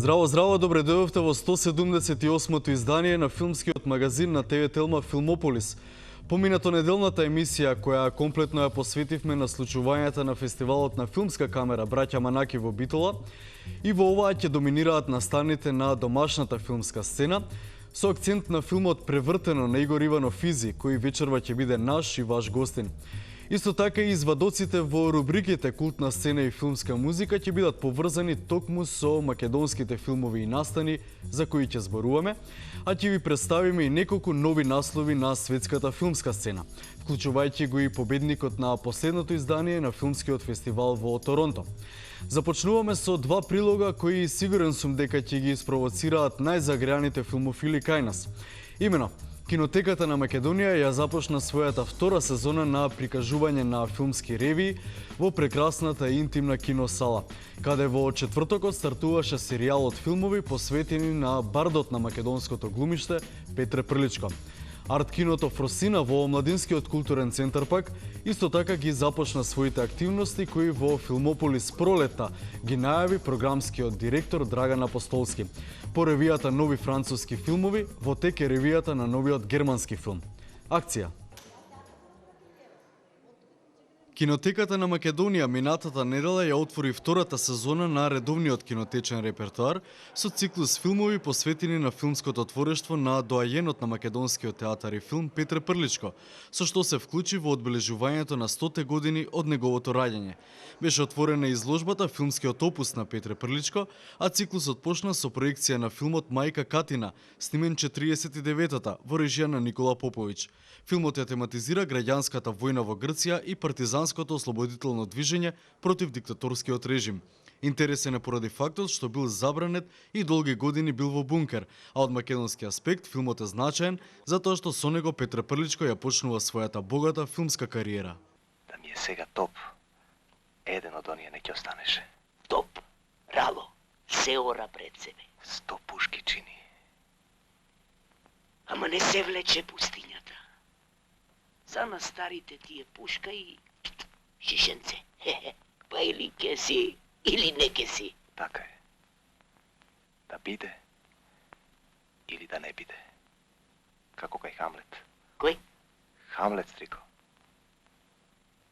Здраво, здраво, добре дојдовте во 178-то издание на филмскиот магазин на ТВ Телма Филмополис. Поминато неделната емисија, која комплетно ја посветивме на случувањата на фестивалот на филмска камера Браќа Манаки во Битола, и во оваа ќе доминираат настаните на домашната филмска сцена, со акцент на филмот Превртено на Игор Иванов Изи, кој вечерва ќе биде наш и ваш гостин. Исто така и извадоците во рубриките Култна сцена и филмска музика ќе бидат поврзани токму со македонските филмови и настани за кои ќе зборуваме, а ќе ви представиме и неколку нови наслови на светската филмска сцена, вклучувајќи го и победникот на последното издание на филмскиот фестивал во Торонто. Започнуваме со два прилога кои сигурен сум дека ќе ги спровоцираат најзагреаните филмофили кај нас. Имено, Кинотеката на Македонија ја започна својата втора сезона на прикажување на филмски ревии во прекрасната и интимна киносала, каде во четвртокот стартуваше серијал од филмови посветени на бардот на македонското глумиште Петре Прличко. Арт-киното Фросина во Омладинскиот културен центар пак исто така ги започна своите активности кои во Филмополис пролета ги најави програмскиот директор Драган Апостолски. По ревијата нови француски филмови, во тек е ревијата на новиот германски филм. Акција. Кинотеката на Македонија минатата недела ја отвори втората сезона на редовниот кинотечен репертоар со циклус филмови посветени на филмското творештво на доајенот на македонскиот театар и филм Петре Прличко, со што се вклучи во одбележувањето на 100 години од неговото раѓање. Беше отворена изложбата Филмскиот опус на Петре Прличко, а циклусот почна со проекција на филмот Мајка Катина, снимен 49-та во режија на Никола Поповиќ. Филмот ја тематизира граѓанската војна во Грција и партизанското ослободително движење против диктаторскиот режим. Интересен е поради фактот што бил забранет и долги години бил во бункер, а од македонски аспект филмот е значаен затоа што со него Петре Прличко ја почнува својата богата филмска кариера. Да ми е сега топ. Еден од оние не ќе останеше. Топ, рало, се ора пред себе. 100 пушки чини. Ама не се влече пустињата. За на старите ти е пушка и шишенце. Па или ке си, или не ке си. Така е. Да биде или да не биде. Како кај Хамлет. Кој? Хамлет, стрико.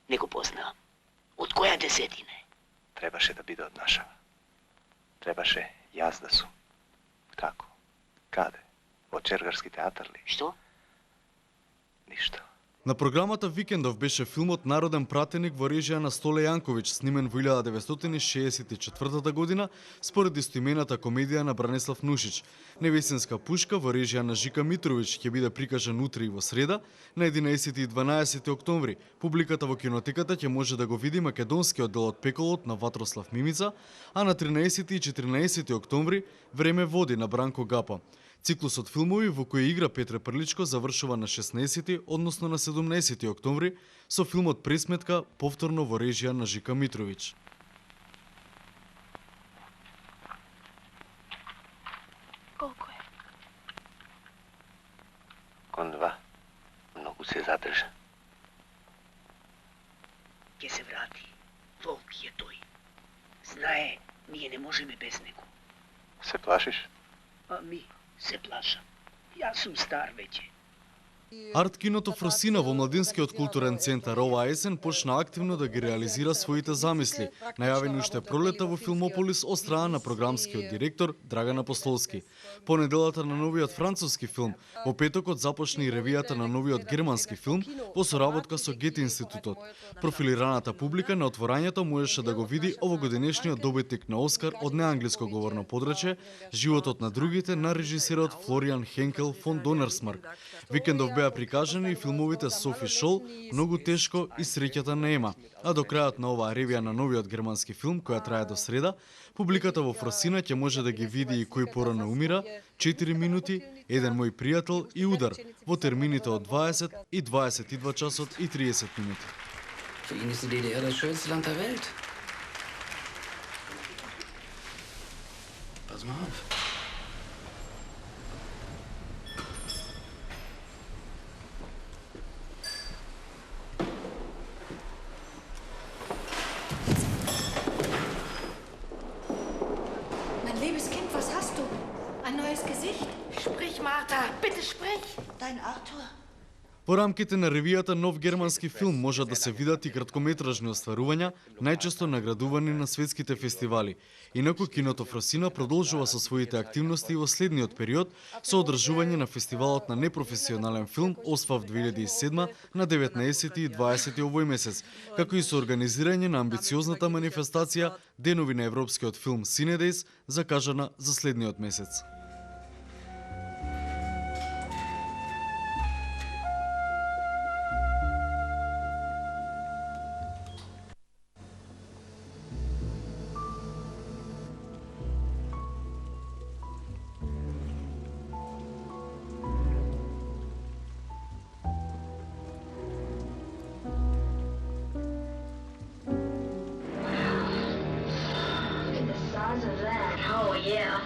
Не го познавам. Од која десетина е? Требаше да биде од нашава. Требаше јас да сум. Како? Каде? Во Чергарски театар ли? Што? Ништо. На програмата Викендов беше филмот Народен пратеник во режија на Столе Јанковиќ, снимен во 1964 година според истоимената комедија на Бранислав Нушич. Невесинска пушка во режија на Жика Митровиќ ќе биде прикажан утре и во среда, на 11 и 12 октомври. Публиката во кинотеката ќе може да го види македонскиот дел од Пеколот на Ватрослав Мимица, а на 13 и 14 октомври Време води на Бранко Гапа. Циклусот филмови во кој игра Петре Прличко завршува на 16, односно на 17 октомври, со филмот Пресметка повторно во режија на Жика Митровиќ. Колку е? Кон 2. Многу се задржа. Ке се врати. Волк е тој. Знае, ние не можеме без него. Се плашиш? А ми се плашам. Јас сум стар веќе. Арт-киното Фросина во Младинскиот културен центар оваа есен почна активно да ги реализира своите замисли, најавени уште пролета во Филмополис од страна на програмскиот директор Драган Апостолски. По неделата на новиот француски филм, во петокот започна и ревијата на новиот германски филм во соработка со Гете институтот. Профилираната публика на отворањето можеше да го види овогодинешниот добитник на Оскар од неанглиско говорно подрачје, Животот на другите на режисерот Флориан Хенкел фон Донерсмарк. Викендов беа прикажани и филмовите Софи Шол, Многу тешко и Среќата не ема. А до крајот на оваа ревија на новиот германски филм, која трае до среда, публиката во Фросина ќе може да ги види и Кој порано умира, 4 минути, Еден мој пријател и Удар во термините од 20 и 22 часот и 30 минути. Für ihn ist die DDR das schönste Land der Welt. Pass mal auf. Mein liebes Kind, was Bitte sprich! Dein Arthur? Во рамките на ревијата Нов германски филм може да се видат и краткометражни остварувања, најчесто наградувани на светските фестивали. Инаку киното Фросина продолжува со своите активности во следниот период со одржување на фестивалот на непрофесионален филм ОСФАВ 2007 на 19 и 20 овој месец, како и со организирање на амбициозната манифестација Денови на европскиот филм Cinedejs, закажана за следниот месец. Oh yeah.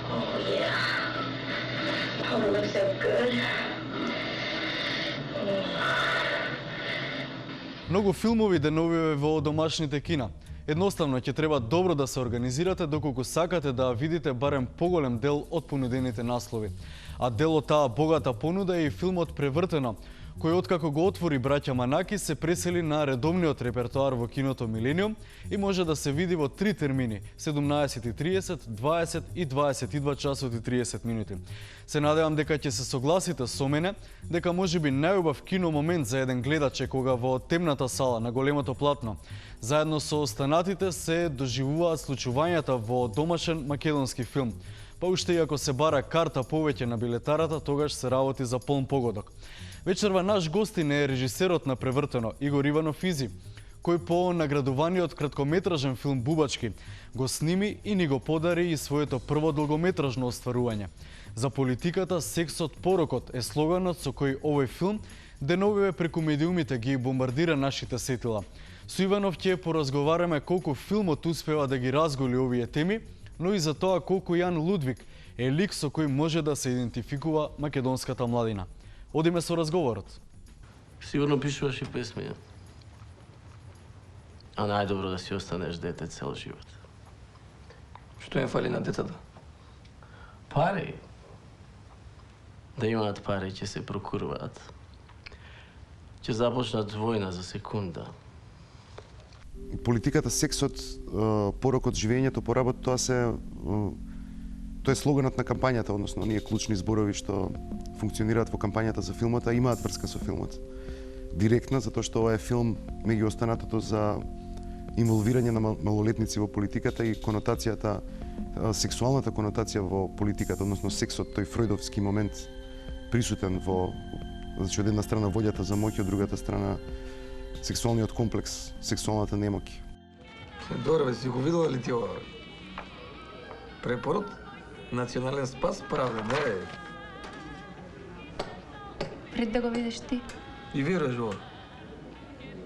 Oh yeah. Oh, it looks so good. Многу филмови деновиве во домашните кина. Едноставно ќе треба добро да се организирате доколку сакате да видите барем поголем дел од понудените наслови. А дел од таа богата понуда е и филмот Превртено, кој откако го отвори браќа Манаки се пресели на редовниот репертоар во киното Милениум и може да се види во 3 термини: 17:30, 20 и 22 часот и 30 минути. Се надевам дека ќе се согласите со мене дека можеби најубав кино момент за еден гледач е кога во темната сала на големото платно заедно со останатите се доживуваат случувањата во домашен македонски филм. Па уште и ако се бара карта повеќе на билетарата, тогаш се работи за полн погодок. Вечерва наш гостин е режисерот на Превртено, Игор Иванов Изи, кој по наградуваниот краткометражен филм Бубачки го сними и ни го подари и своето прво долгометражно остварување. За политиката, сексот, порокот е слоганот со кој овој филм деновиве преку медиумите ги бомбардира нашите сетила. Со Иванов ќе поразговараме колку филмот успева да ги разголи овие теми, но и за тоа колку Јан Лудвиг е лик со кој може да се идентификува македонската младина. Одиме со разговорот. Сигурно пишуваш и песми. А најдобро да си останеш дете цел живот. Што им фали на детата? Пари. Да имаат пари, ќе се прокуруваат. Ќе започнат војна за секунда. Политиката, сексот, порокот, живењето по работа, тоа е слоганот на кампањата, односно оние клучни зборови што функционираат во кампањата за филмот, а имаат врска со филмот. Директна, затоа што ова е филм меѓу останатото за инволвирање на малолетници во политиката и конотацијата, сексуалната конотација во политиката, односно сексот, тој фройдовски момент присутен во, значи од една страна волјата за моќ, од другата страна сексуалниот комплекс, сексуалната немоќ. Добре, бе, си го видела ли ти ова? Препород? Национален спас? Правда, не. Пред да го видиш ти. И веруваш ова?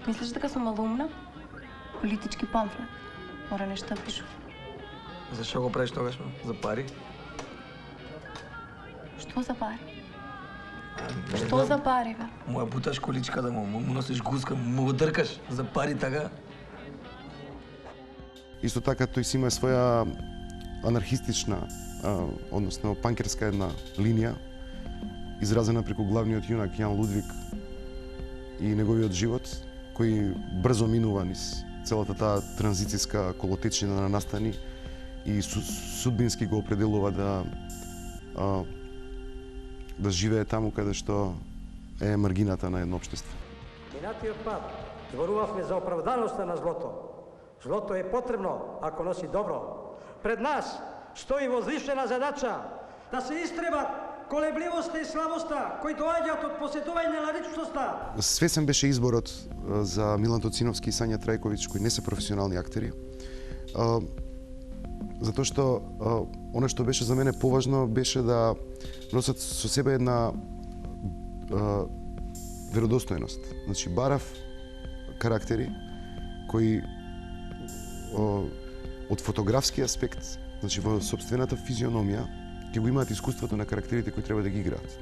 Мислиш дека сум малумна? Политички памфлет. Мора нешто да пишу. Зашо го правиш тогаш, за пари? Што за пари? Што за пари, бе? Му ја буташ количка да му носиш гуска, му го дркаш за пари така? Исто така тој си има своја анархистична, односно панкерска една линија, изразена преку главниот јунак Јан Лудвиг и неговиот живот, кој брзо минува низ целата таа транзицијска колотечина на настани и судбински го определува да живее таму каде што е маргината на едно општество. Минатиот пат зборувавме за оправданоста на злото. Злото е потребно ако носи добро. Пред нас стои возвишена задача да се истребат колебливоста и слабоста кои доаѓаат од поседување на личноста. Свесен беше изборот за Милан Тоциновски и Сања Трајковиќ, кои не се професионални актери. Затоа што она што беше за мене поважно беше да носат со себе една веродостојност. Значи барав карактери кои од фотографски аспект, значи во собствената физиономија, ќе го имаат искуството на карактерите кои треба да ги играат.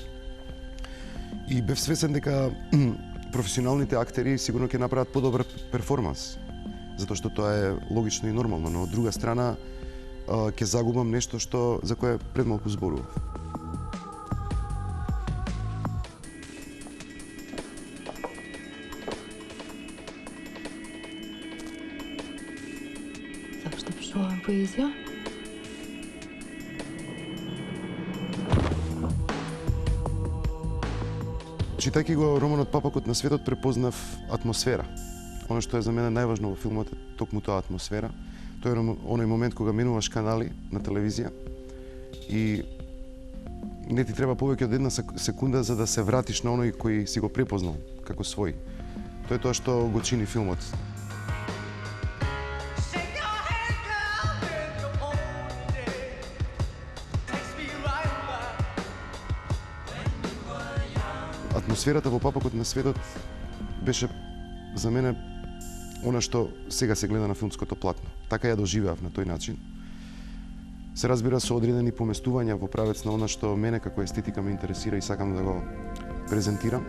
И бев свесен дека професионалните актери сигурно ќе направат подобар перформанс, затоа што тоа е логично и нормално, но од друга страна ќе загубам нешто за кое пред малку зборував. Това е поезия. Читајќи го романот Папакот на светот, препознав атмосфера. Оно што е за мене најважно во филмот е токму тоа атмосфера. Тој е оној момент кога менуваш канали на телевизија и не ти треба повеќе од една секунда за да се вратиш на оној кој си го препознал како свој. Тоа е тоа што го чини филмот. Атмосферата во Папакот на светот беше за мене она што сега се гледа на филмското платно. Така ја доживеав на тој начин. Се разбира со одредени поместувања во правец на она што мене како естетика ме интересира и сакам да го презентирам.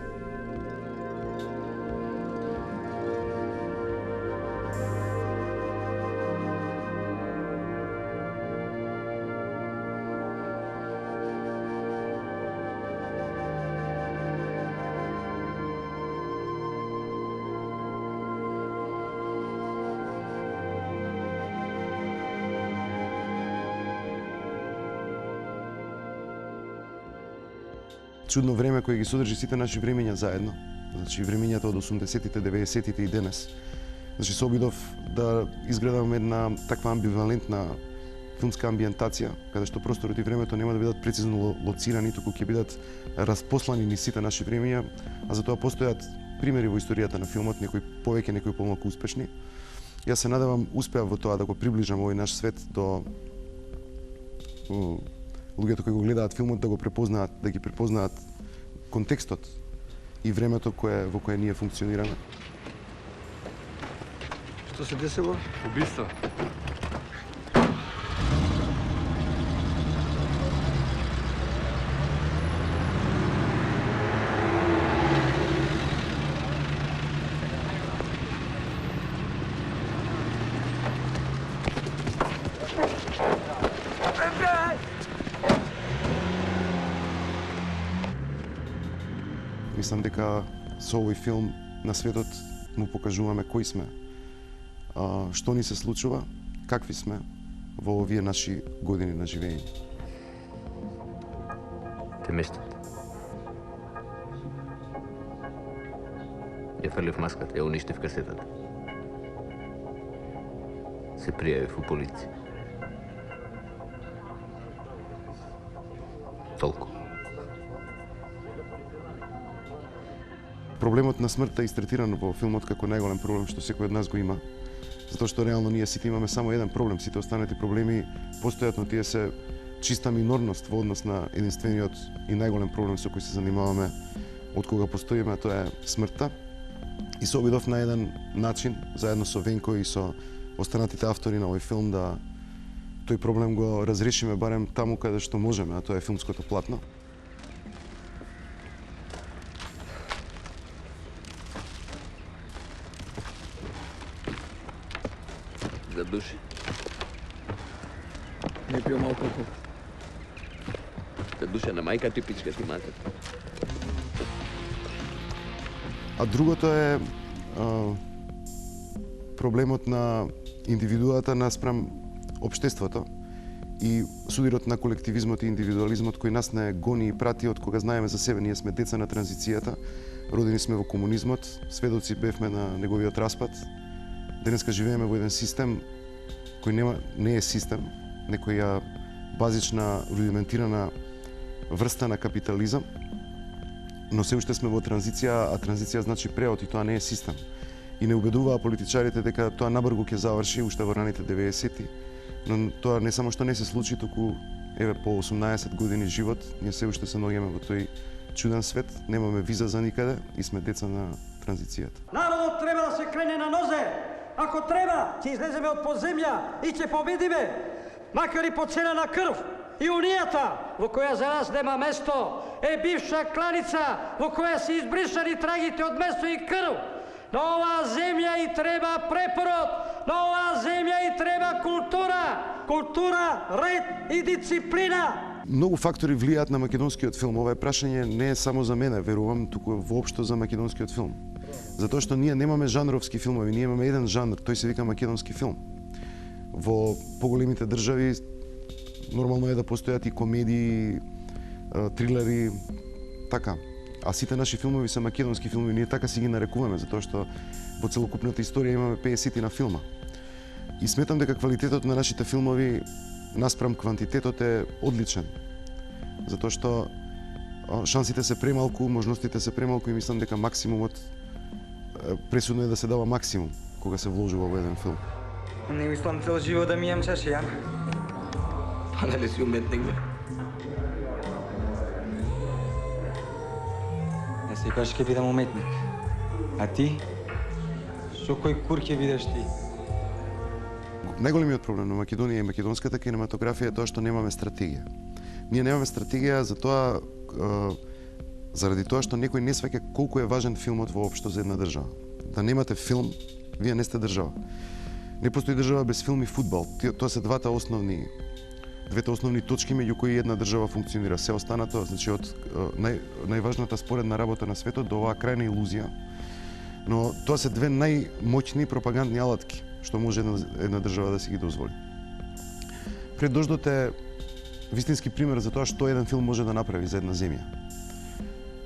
Чудно време кое ги содржи сите наши времиња заедно. Значи времињата од 80-тите, 90-тите и денес. Значи се обидов да изградам една таква амбивалентна филмска амбиентација, каде што просторот и времето нема да бидат прецизно лоцирани, туку ќе бидат распослани низ сите наши времиња, а за тоа постојат примери во историјата на филмот, некои повеќе, некои помалку успешни. Јас се надевам успеав во тоа да го приближам овој наш свет до луѓето кои го гледаат филмот, да го препознаат, да ги препознаат контекстот и времето во кое ние функционираме. Што се десило? Убиство. Мислам дека со овој филм на светот му покажуваме кои сме, што ни се случува, какви сме во овие наши години на живење. Те местат. Ја фрлив маската, ја уништив касетата. Се пријавив у полиција. Толку. Проблемот на смртта е истретиран во филмот како најголем проблем што секој од нас го има. Затоа што реално ние сите имаме само еден проблем, сите останати проблеми постојат, но тие се чиста минорност во однос на единствениот и најголем проблем со кој се занимаваме од кога постоиме, а тоа е смртта. И се обидов на еден начин, заедно со Венко и со останатите автори на овој филм, да тој проблем го разрешиме барем таму каде што можеме, а тоа е филмското платно. За души. Не пио малку алкохол. За душа на мајка ти пичка ти матер. А другото е проблемот на индивидуата наспрам општеството и судирот на колективизмот и индивидуализмот кој нас не гони и прати од кога знаеме за себе. Ние сме деца на транзицијата, родени сме во комунизмот, сведоци бевме на неговиот распад. Денеска живееме во еден систем кој не е систем, некоја базична, рудиментирана врста на капитализам, но се уште сме во транзиција, а транзиција значи преод и тоа не е систем. И не убедуваа политичарите дека тоа набрзо ќе заврши уште во раните 90-ти, но тоа не само што не се случи, туку еве по 18 години живот, ние се уште се наоѓаме во тој чуден свет, немаме виза за никаде и сме деца на транзицијата. Народот треба да се крене на нозе. Ако треба, ќе излеземе од подземја и ќе победиме, макар и по цена на крв. И унијата, во која за нас нема место, е бивша кланица, во која се избришани трагите од место и крв. На оваа земја и треба препород, на оваа земја и треба култура. Култура, ред и дисциплина. Многу фактори влијаат на македонскиот филм. Ова прашање не е само за мене, верувам, туку воопшто за македонскиот филм. Затоа што ние немаме жанровски филмови, ние имаме еден жанр, тој се вика македонски филм. во поголемите држави нормално е да постојат и комедии, трилери, така. А сите наши филмови се македонски филмови, ние така си ги нарекуваме, затоа што во целокупната историја имаме 50 на филма. И сметам дека квалитетот на нашите филмови наспрам квантитетот е одличен. Затоа што шансите се премалку, можностите се премалку и мислам дека максимумот пресудно е да се дава максимум кога се вложува во еден филм. Не мислам цел живот да ми jem шашија. Па нали си уметник, бе? Не секогаш ќе бидам уметник. А ти? Со кој кур ќе бидеш ти? Најголемиот проблем на Македонија и македонската кинематографија е тоа што немаме стратегија. Ние немаме стратегија за тоа, заради тоа што некој не сваќа колку е важен филмот воопшто за една држава. Да немате филм, вие не сте држава. Не постои држава без филм и фудбал. Тоа се двете основни точки меѓу кои една држава функционира. Се останато, значи од најважната споредна работа на светот до оваа крајна илузија. Но тоа се две најмоćни пропагандни алатки што може една држава да си ги дозволи. Пред дождот е вистински пример за тоа што еден филм може да направи за една земја.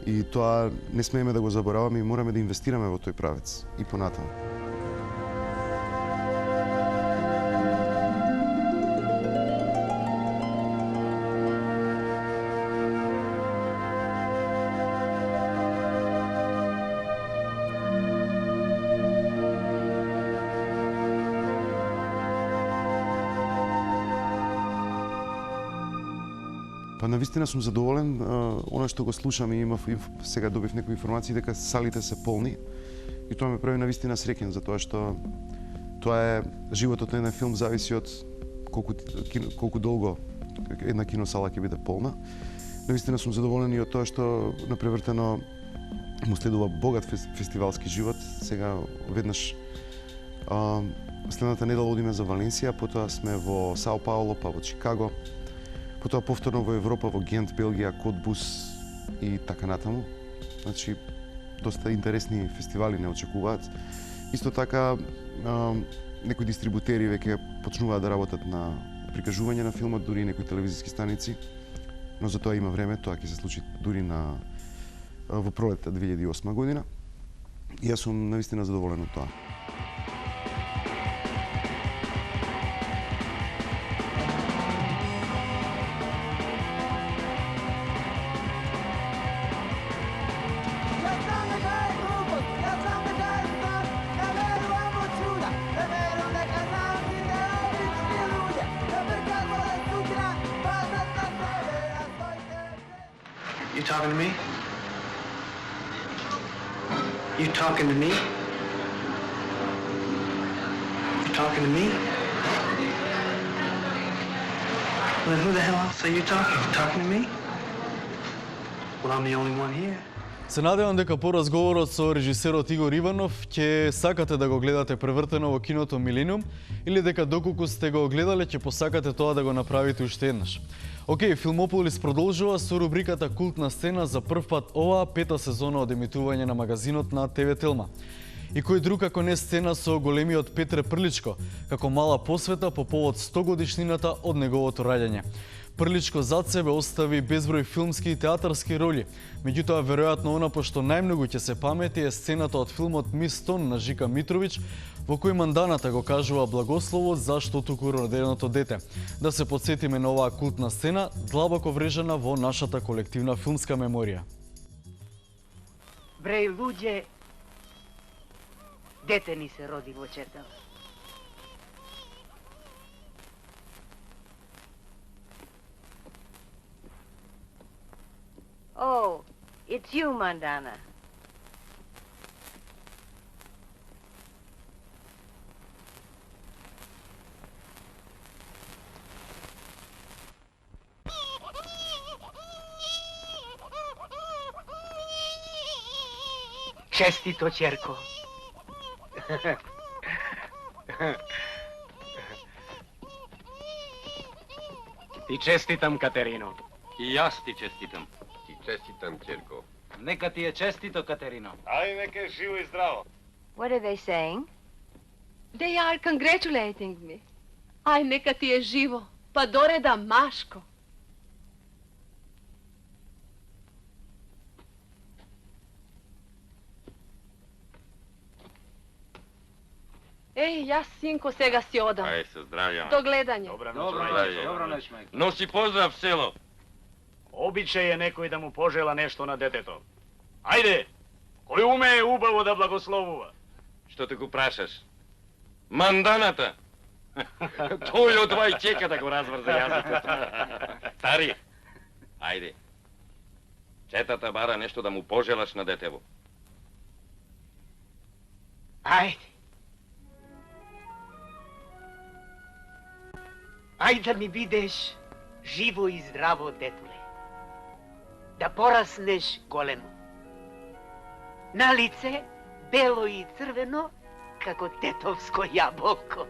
И тоа не смееме да го забораваме и мораме да инвестираме во тој правец и понатаму. Па навистина сум задоволен, она што го слушам и сега добив некои информации дека салите се полни и тоа ме прави навистина среќен затоа што тоа е животот на еден филм зависи од колку долго една киносала ќе биде полна. Навистина сум задоволен и од тоа што напревртено му следува богат фестивалски живот. Сега веднаш следната недела одиме за Валенсија, потоа сме во Сао Пауло, па во Чикаго. Потоа повторно во Европа, во Гент, Белгија, Котбус и така натаму. Значи, доста интересни фестивали не очекуваат. Исто така, некои дистрибутери веќе почнуваат да работат на прикажување на филмот, дури и некои телевизиски станици. Но за тоа има време, тоа ќе се случи дури во пролетта 2008 година. И јас сум навистина задоволен од тоа. You talking to me? You talking to me? You talking to me? Well, who the hell else are you talking? You talking to me? Well, I'm the only one here. Се надевам дека по разговорот со режисерот Игор Иванов ќе сакате да го гледате превртено во киното Милениум или дека доколку сте го гледале ќе посакате тоа да го направите уште еднаш. Океј, Филмополис продолжува со рубриката Култна сцена за прв пат оваа пета сезона од емитување на магазинот на ТВ Телма. И кој друг како не сцена со големиот Петре Прличко, како мала посвета по повод 100 годишнината од неговото раѓање. Прличко зад себе остави безброј филмски и театарски роли, меѓутоа веројатно она пошто најмногу ќе се памети е сцената од филмот Мис Тон на Жика Митровиќ, во кој манданата го кажува благословот за штотуку роденото дете. Да се потсетиме на оваа култна сцена, длабоко врежана во нашата колективна филмска меморија. Бреј луѓе, дете ни се роди во Четел. Oh, it's you, Mandana. Čestito, ćerko. Ti čestitam, Katerino. И јас ти честитам. Ти čestitam, ćerko. Нека ти е честито, Катерино. Ај, нека е живо и здраво. What are they saying? They are congratulating me. Aj, neka ti je živo, pa doreda Maško. Ej, ja sinko сега si odam. Aj sa zdravljam. Do gledanja. Dobra noć, majko. Nosi pozdrav selo. Običaj je nekoj da mu požela nešto na deteto. Ajde, koji ume ubavo da blagoslovува. Što te го прашаш? Манданата. Тој од твој чека да го разврзе јазикот. Тари, ајде. Четата бара нешто да му пожелаш на детево. Ajde. Ajde da mi bideš živo i zdravo detule. Da porasneš golemo. Na lice belo i crveno kako tetovsko jabolko.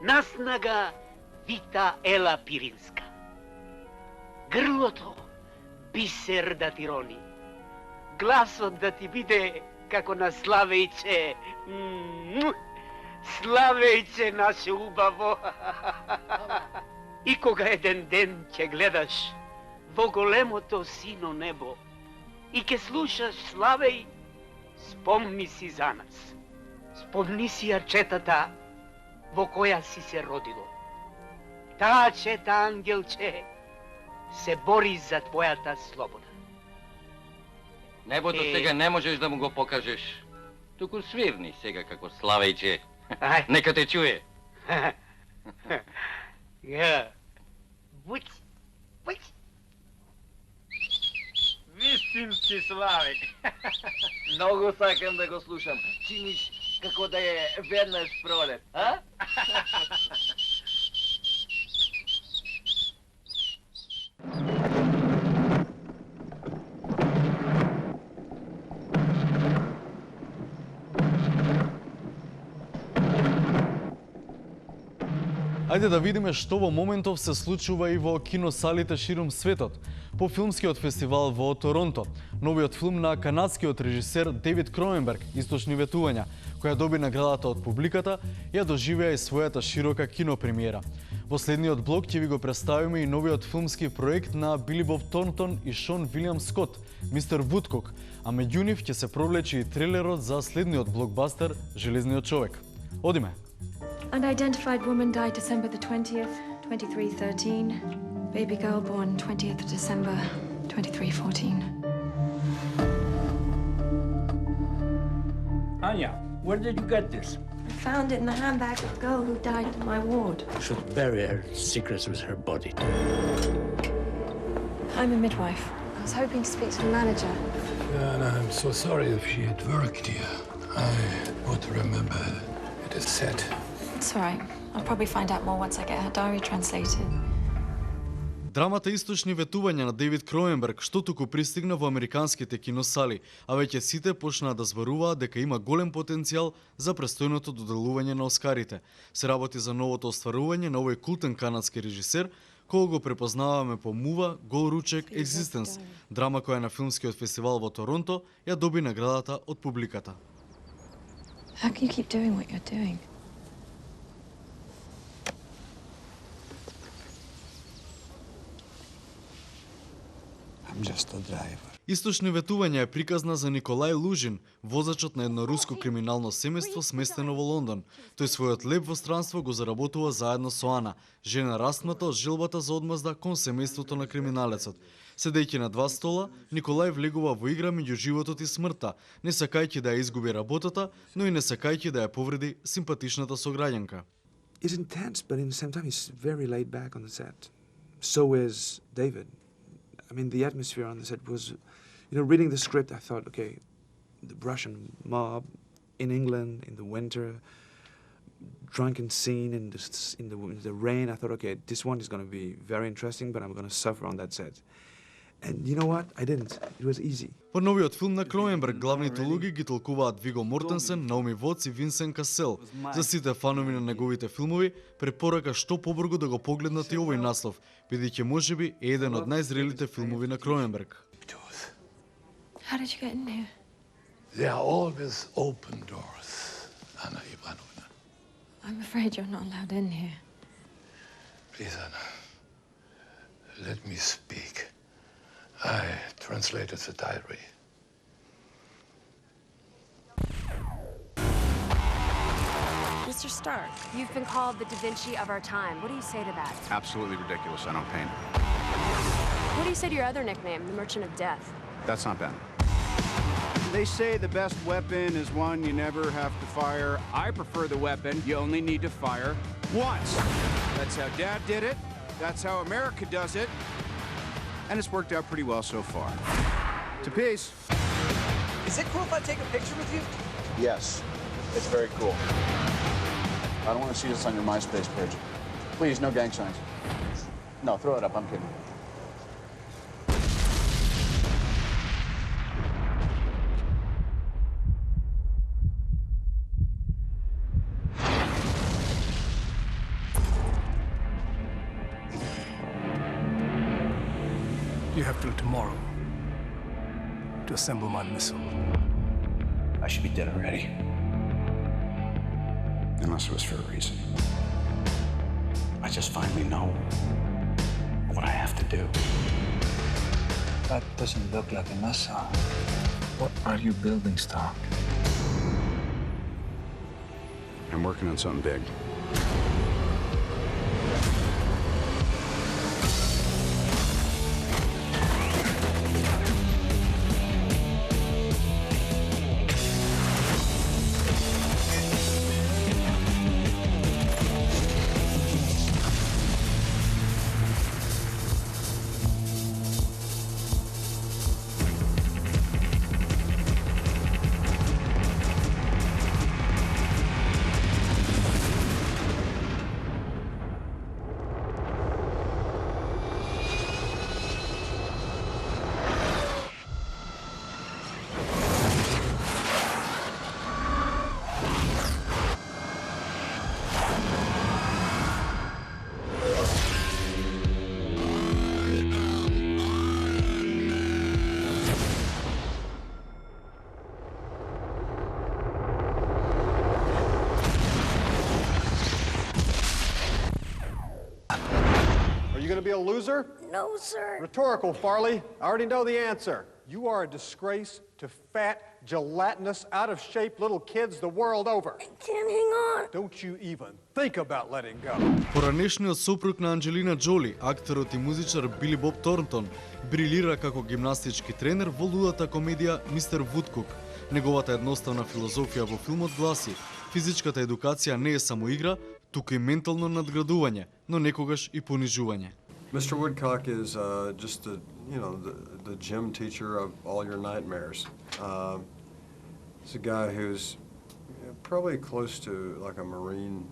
Nasnaga vita Ela Pirinska. Grloto biser da ti roni. Glasot da ti bide kako na Slavejče. Slavejče naše ubavo. I koga jedan den će gledaš vo golemото sino nebo i ke slušaš Slavej, spomni si za nas. Spomni si četata vo koja si se rodilo. Ta četa angelče se bori za твојата слобода. Небото сега не можеш да му го покажеш. Туку свирни сега како Славејче. Нека те чуе. Ja. Buć. Вистински Славе. Многу сакам да го слушам. Чиниш како да е веднаш пролет, а? Ајде да видиме што во моментов се случува и во киносалите ширум светот. По филмскиот фестивал во Торонто, новиот филм на канадскиот режисер Дейвид Кроненберг, Источни ветувања, која доби наградата од публиката, ја доживеа и својата широка кинопремиера. Во следниот блок ќе ви го представиме и новиот филмски проект на Били Боб Торнтон и Шон Вилиам Скот, Мистер Вудкок, а меѓу нив ќе се провлече и трейлерот за следниот блокбастер Железниот човек. Одиме! Unidentified woman died December the 20th, 2313. Baby girl born 20th December, 2314. Anya, where did you get this? I found it in the handbag of the girl who died in my ward. Should bury her secrets with her body. I'm a midwife. I was hoping to speak to the manager. Anna, I'm so sorry if she had worked here. I ought to remember it is said. It's all right. I'll probably find out more once I get her diary translated. Драмата Источни ветувања на Дейвид Кроненберг што туку пристигна во американските киносали, а веќе сите почнаа да зборуваат дека има голем потенцијал за престојното доделување на Оскарите. Се работи за новото остварување на овој култен канадски режисер, кој го препознаваме по мува Гол ручек Existence, драма која на филмскиот фестивал во Торонто ја доби наградата од публиката. How can you keep doing what you're doing? I'm just a driver. Источни ветувања е приказна за Николај Лужин, возачот на едно руско криминално семејство сместено во Лондон. Тој својот леп во странство го заработува заедно со Ана, жена растната од желбата за одмазда кон семејството на криминалецот. Седејќи на два стола, Николај влегува во игра меѓу животот и смртта, не сакајќи да ја изгуби работата, но и не сакајќи да ја повреди симпатичната сограѓанка. It's intense, but in the same time he's very laid back on the set. So is David. I mean, the atmosphere on the set was, reading the script, I thought, okay, the Russian mob in England in the winter, drunken scene in the rain. I thought, okay, this one is going to be very interesting, but I'm going to suffer on that set. And you know what? I didn't. It was easy. Во новиот филм на Кроненберг главните улоги ги толкуваат Виго Мортенсен, Наоми Воц и Винсен Касел. За сите фанови на неговите филмови, препорака што побрзо да го погледнат и овој наслов, бидејќи можеби е еден од најзрелите филмови на Кроненберг. How did you get in here? There are always open doors, Anna Ivanovna. I'm afraid you're not allowed in here. Please, Anna. Let me speak. I translated the diary. Mr. Stark, you've been called the Da Vinci of our time. What do you say to that? Absolutely ridiculous. I don't paint. What do you say to your other nickname, the Merchant of Death? That's not bad. They say the best weapon is one you never have to fire. I prefer the weapon you only need to fire once. That's how Dad did it. That's how America does it. And it's worked out pretty well so far. To peace. Is it cool if I take a picture with you? Yes, it's very cool. I don't want to see this on your MySpace page. Please, no gang signs. No, throw it up. I'm kidding. You have till tomorrow to assemble my missile. I should be dead already. Unless it was for a reason. I just finally know what I have to do. That doesn't look like a missile. What are you building, Stark? I'm working on something big. You gonna be a loser? No, sir. Rhetorical, Farley. I already know the answer. You are a disgrace to fat, gelatinous, out-of-shape little kids the world over. I can't hang on. Don't you even think about letting go. Поранешниот сопруг на Анджелина Джоли, актерот и музичар Били Боб Торнтон, брилира како гимнастички тренер во лудата комедија Мистер Вудкук. Неговата едноставна филозофија во филмот гласи: физичката едукација не е само игра, туку и ментално надградување, но некогаш и понижување. Mr. Woodcock is just the gym teacher of all your nightmares. He's a guy who's probably close to like a Marine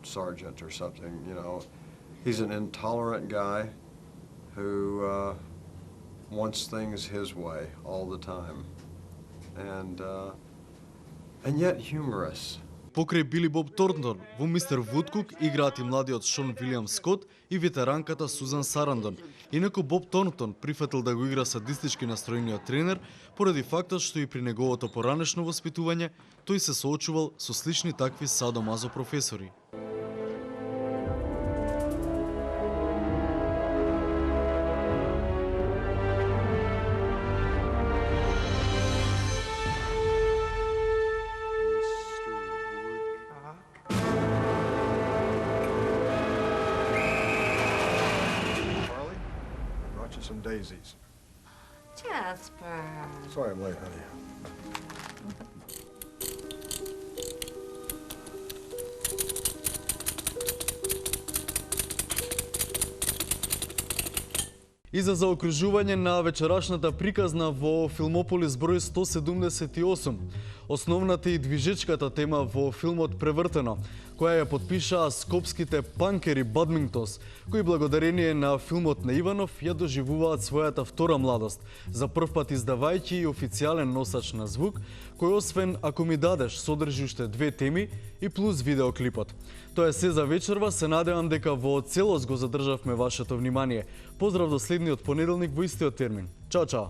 sergeant or something, you know. He's an intolerant guy who wants things his way all the time. And yet humorous. Покрај Били Боб Торнтон, во Мистер Вудкук играат и младиот Шон Вилиам Скот и ветеранката Сузан Сарандон. Инаку Боб Торнтон прифатил да го игра садистички настроениот тренер поради фактот што и при неговото поранешно воспитување тој се соочувал со слични такви садомазо професори. Some daisies. Jasper. Sorry I'm late, honey. И за заокружување на вечерашната приказна во Филмополис број 178, основната и движечката тема во филмот Превртено, која ја подпишаа скопските панкери Бадминтонс, кои благодарение на филмот на Иванов ја доживуваат својата втора младост, за прв пат издавајќи и официјален носач на звук, кој освен Ако ми дадеш содржи уште 2 теми и плюс видеоклипот. Тоа е се за вечерва, се надевам дека во целост го задржавме вашето внимание. Поздрав до следниот понеделник во истиот термин. Чао, чао!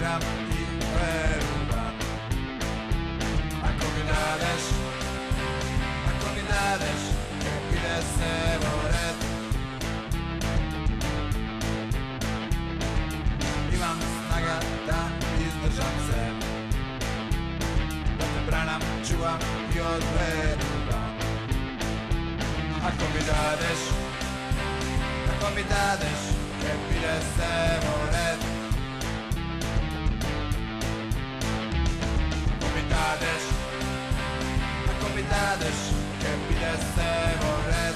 sviram i verujem. Ako mi dadeš, ide se u red. Imam snaga da izdržam se, da te branam, čuvam i odveduvam. Ako mi dadeš, ide se u red. Ako mi dadeš, ide se u red.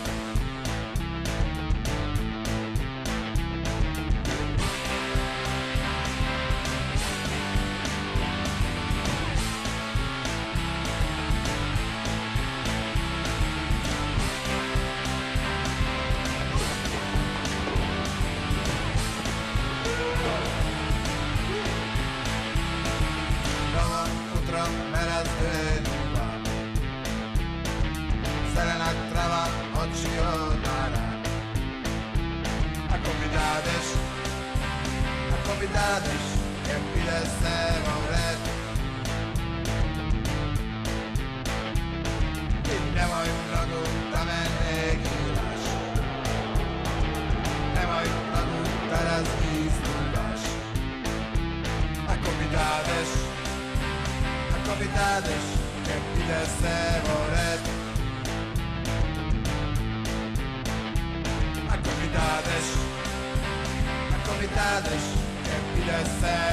Me razdeljuva, zelena trava oči odmara. Ako mi dadeš, ide se u red. I nemoj mnogo da me negiraš, nemoj mnogo da razmislivaš. Ako mi dadeš, ide se u red. Ako mi dadeš, ide se